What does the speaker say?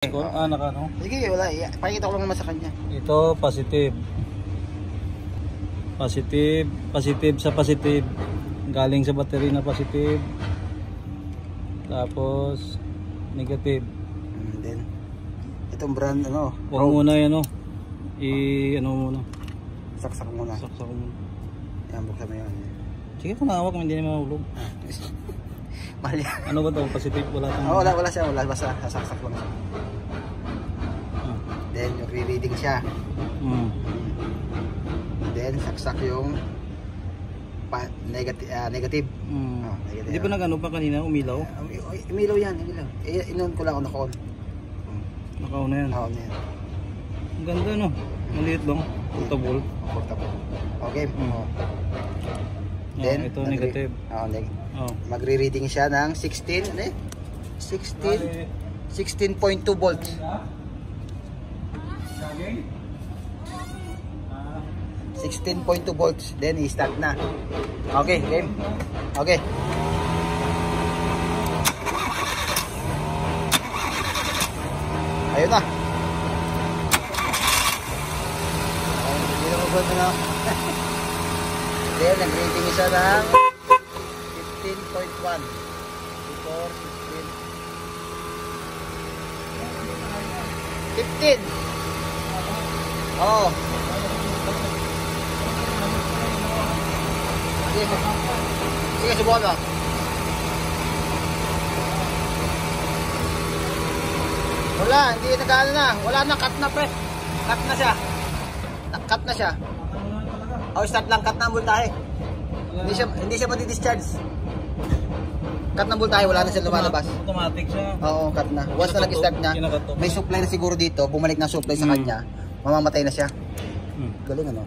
Nakano? Sige, wala. Pakita ko lang naman sa kanya. Ito, positive. Positive sa positive. Galing sa battery na positive. Tapos, negative. Then, itong brand, ano? Huwag muna yan, ano muna. Saksak muna. Saksak muna. Yan, buksan mo yun. Sige, kung nakawag, hindi na mahulog. Mahal yan. Ano ba ito? Positive? Wala itong... Wala siya. Wala. Basta sasaksak lang siya. Then, yung re-reading siya. Then, saksak yung negative. Negative. Hindi pa nag-ano pa kanina? Umilaw? Umilaw yan. Inon ko lang ako naka-on. Naka-on na yan? Naka-on na yan. Ang ganda, no? Maliit lang. Portable. Portable. Okay. Then, ito negative. Magre-reading siya ng 16. Ano eh? 16.2 volts. 16.2 volts. Then i-start na. Okay, game. Okay. Ayun na. Hindi na mag-vote na. Then nag-rating isa ng 15.1. Before 15. 15. Oh. Sige, subukan mo. Wala, hindi nag-ano na. Wala na, cut na pre. Cut na siya. Cut na siya. Start lang, cut na ang voltahe. Hindi siya madi-discharge. Cut na ang voltahe, wala na siya lumalabas. Automatic siya. Oo, cut na. Once na nag-start niya, may supply na siguro dito, bumalik na supply sa kanya, mamamatay na siya. Galing ano?